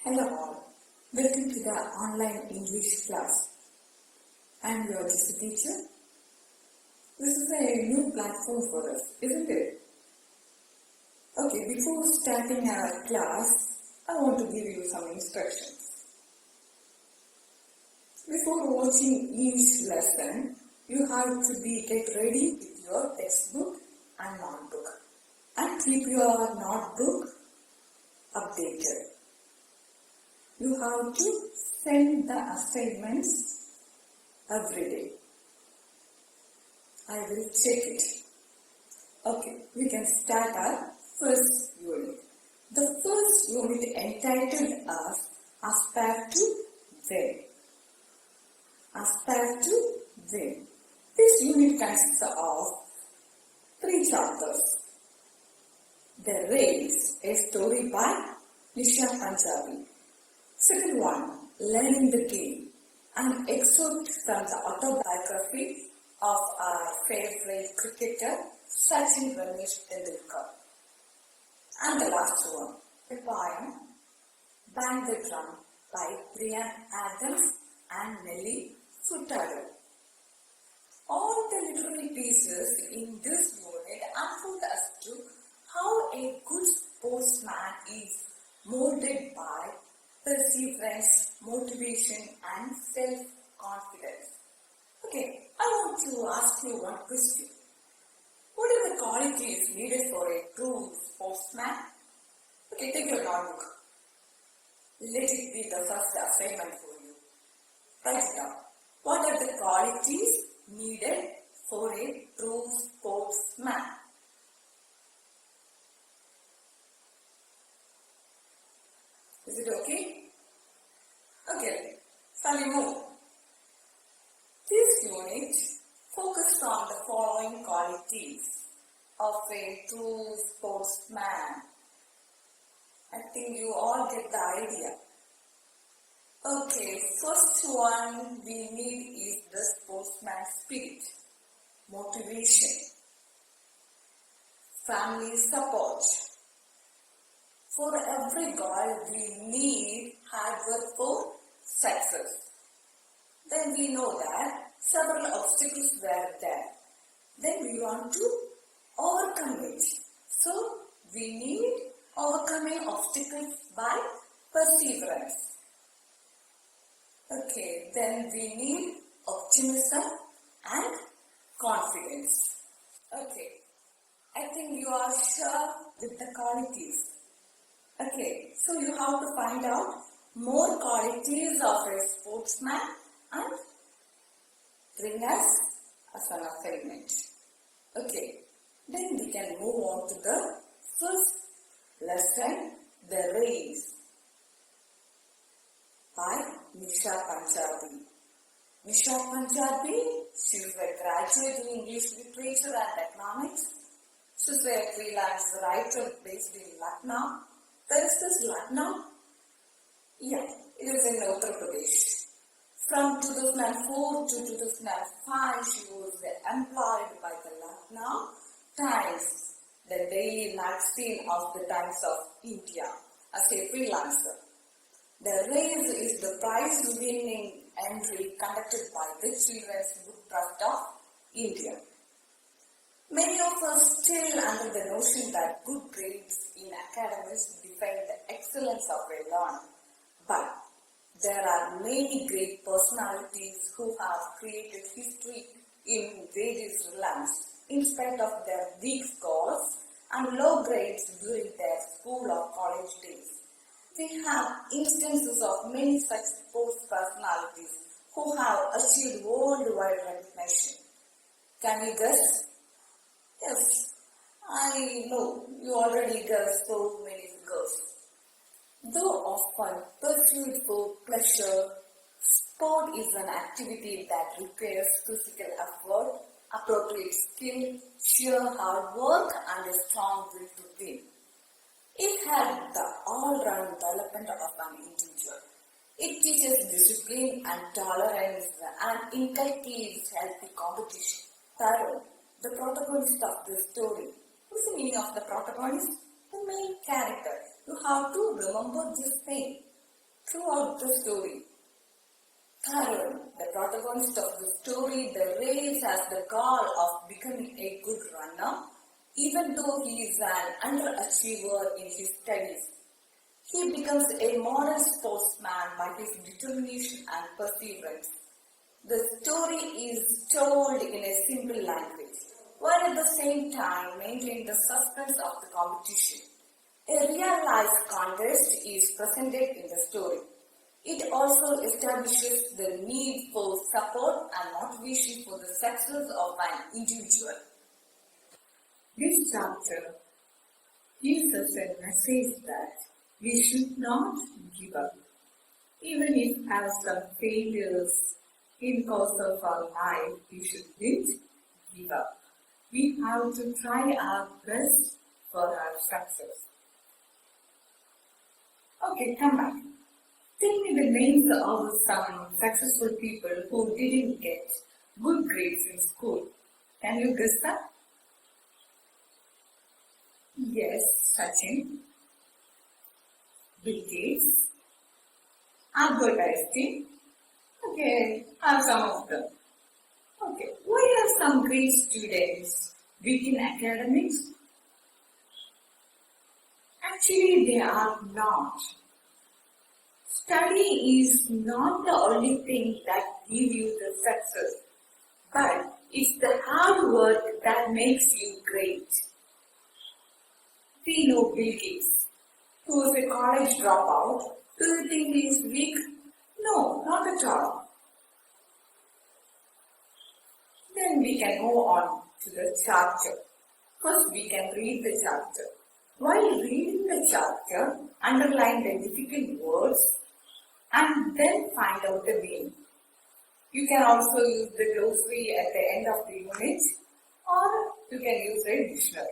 Hello all, welcome to the online English class. I am your Nisha teacher. This is a new platform for us, isn't it? Okay, before starting our class, I want to give you some instructions. Before watching each lesson, you have to get ready with your textbook and notebook and keep your notebook updated. You have to send the assignments every day. I will check it. Okay, we can start our first unit. The first unit entitled as Aspire to Win. Aspire to Win. This unit consists of 3 chapters. The Race, a story by Nisha Punjabi. Second one, Learning the Game, an excerpt from the autobiography of our favorite cricketer Sachin Tendulkar. And the last one, a poem, Bang the Drum by Brian Adams and Nellie Furtado. All the literary pieces in this unit unfold us to how a good sportsman is molded by perseverance, motivation and self-confidence. Okay, I want to ask you one question. What are the qualities needed for a true sportsman? Okay, take your notebook. Let it be the first assignment for you. Write it down. What are the qualities needed for a true sportsman? Is it okay? Okay, shall we move? This unit focuses on the following qualities of a true sportsman. I think you all get the idea. Okay, first one we need is the sportsman spirit, motivation, family support. For every goal, we need hard work for success. Then we know that several obstacles were there. Then we want to overcome it. So, we need overcoming obstacles by perseverance. Okay, then we need optimism and confidence. Okay, I think you are sure with the qualities. Okay, so you have to find out more qualities of a sportsman and bring us as an assignment. Okay, then we can move on to the first lesson, The Race by Nisha Punjabi. Nisha Punjabi, she is a graduate in English Literature and Economics. She is a freelance writer based in Lucknow. Where is this Lucknow? Yeah, it is in Uttar Pradesh. From 2004 to 2005, she was employed by the Lucknow Times, the daily magazine of the Times of India, as a freelancer. The Race is the prize-winning entry conducted by the Children's Book Trust of India. Many of us still under the notion that good grades in academics define the excellence of a learner. But there are many great personalities who have created history in various realms in spite of their weak scores and low grades during their school or college days. We have instances of many such sports personalities who have achieved worldwide recognition. Can you guess? Yes, I know you already guessed so many figures. Though often pursued for pleasure, sport is an activity that requires physical effort, appropriate skill, sheer hard work and a strong will to win. It helps the all-round development of an individual. It teaches discipline and tolerance and inculcates healthy competition. Third, the protagonist of the story. What's the meaning of the protagonist? The main character. You have to remember this thing. throughout the story. Tarun, the protagonist of the story, the race has the goal of becoming a good runner, even though he is an underachiever in his studies. He becomes a model sportsman by his determination and perseverance. The story is told in a simple language, while at the same time maintaining the suspense of the competition. A real-life contest is presented in the story. It also establishes the need for support and motivation for the success of an individual. This chapter gives us a message that we should not give up. Even if we have some failures in course of our life, we shouldn't give up. We have to try our best for our success. Okay, come back. Tell me the names of some successful people who didn't get good grades in school. Can you guess that? Yes, Sachin, Bill Gates, Albert Einstein. Okay, I have some of them. Okay, why are some great students weak in academics? Actually, they are not. Study is not the only thing that gives you the success, but it's the hard work that makes you great. We know Bill Gates, who is a college dropout. Do you think he is weak? No, not at all. Then we can move on to the chapter. First, we can read the chapter. While reading the chapter, underline the difficult words and then find out the meaning. You can also use the glossary at the end of the unit, or you can use a dictionary.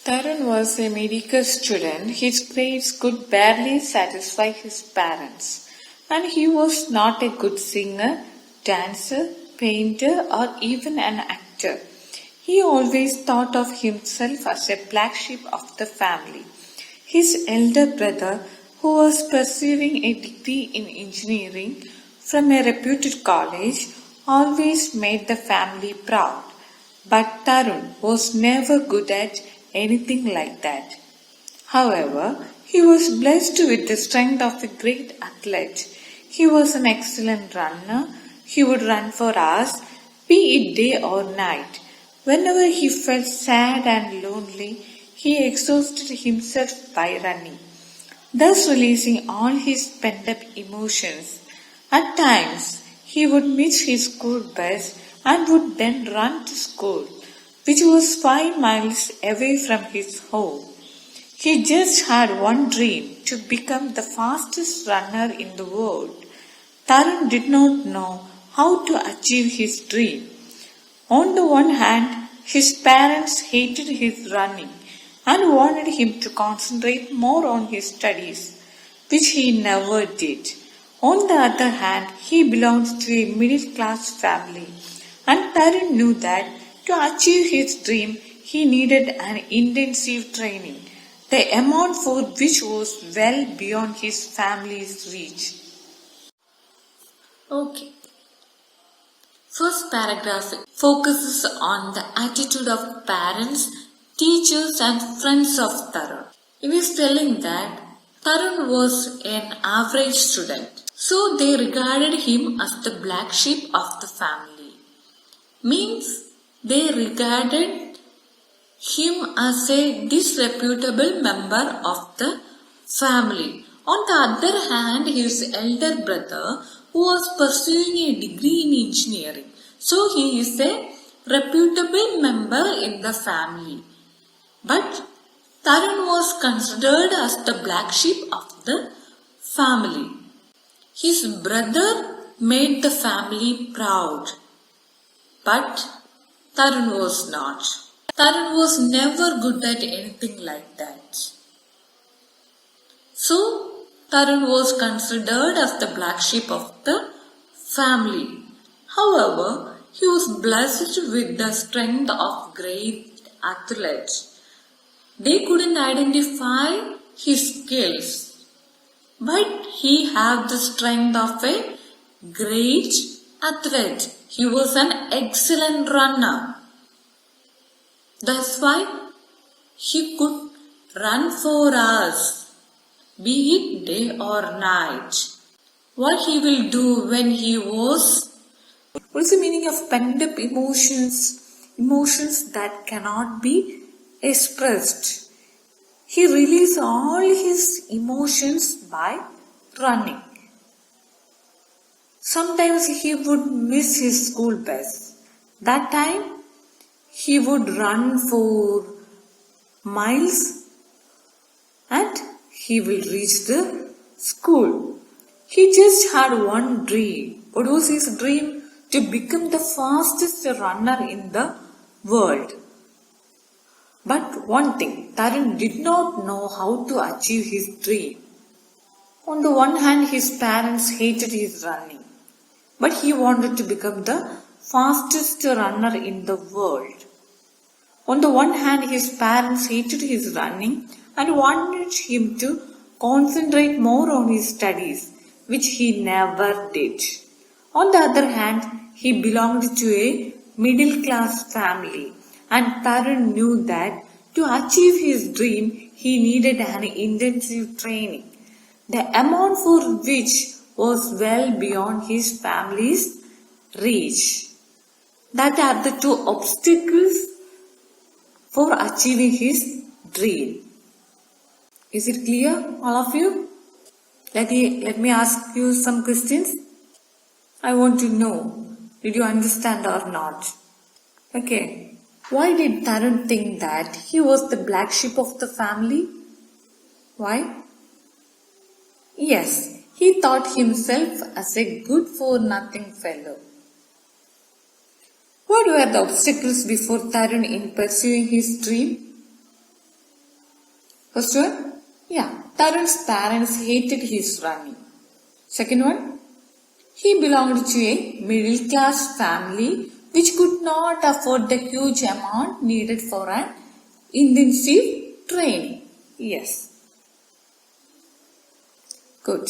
Tarun was a mediocre student. His grades could barely satisfy his parents, and he was not a good singer, dancer, painter, or even an actor. He always thought of himself as a black sheep of the family. His elder brother, who was pursuing a degree in engineering from a reputed college, always made the family proud. But Tarun was never good at anything like that. However, he was blessed with the strength of a great athlete. He was an excellent runner. He would run for hours, be it day or night. Whenever he felt sad and lonely, he exhausted himself by running, thus releasing all his pent-up emotions. At times, he would miss his school bus and would then run to school, which was 5 miles away from his home. He just had one dream, to become the fastest runner in the world. Tarun did not know how to achieve his dream. On the one hand, his parents hated his running and wanted him to concentrate more on his studies, which he never did. On the other hand, he belonged to a middle-class family, and Tarun knew that to achieve his dream, he needed an intensive training, the amount for which was well beyond his family's reach. Okay. First paragraph focuses on the attitude of parents, teachers and friends of Tarun. It is telling that Tarun was an average student, so they regarded him as the black sheep of the family. Means they regarded him as a disreputable member of the family. On the other hand, his elder brother, who was pursuing a degree in engineering, so he is a reputable member in the family. But Tarun was considered as the black sheep of the family. His brother made the family proud, but Tarun was not. Tarun was never good at anything like that. So, Tarun was considered as the black sheep of the family. However, he was blessed with the strength of great athletes. They couldn't identify his skills. But he had the strength of a great athlete. He was an excellent runner. That's why he could run for hours, be it day or night. What he will do when he was... What is the meaning of pent up emotions? Emotions that cannot be expressed. He released all his emotions by running. Sometimes he would miss his school bus. That time he would run for miles and he will reach the school. He just had one dream. What was his dream? To become the fastest runner in the world. But one thing, Tarun did not know how to achieve his dream. On the one hand, his parents hated his running, but he wanted to become the fastest runner in the world. On the one hand, his parents hated his running and wanted him to concentrate more on his studies, which he never did. On the other hand, he belonged to a middle class family, and Tarun knew that to achieve his dream, he needed an intensive training, the amount for which was well beyond his family's reach. That are the two obstacles for achieving his dream. Is it clear, all of you? Let me ask you some questions. I want to know, did you understand or not? Okay. Why did Tarun think that he was the black sheep of the family? Why? Yes, he thought himself as a good-for-nothing fellow. What were the obstacles before Tarun in pursuing his dream? First one, Tarun's parents hated his running. Second one, he belonged to a middle-class family which could not afford the huge amount needed for an intensive training. Yes. Good.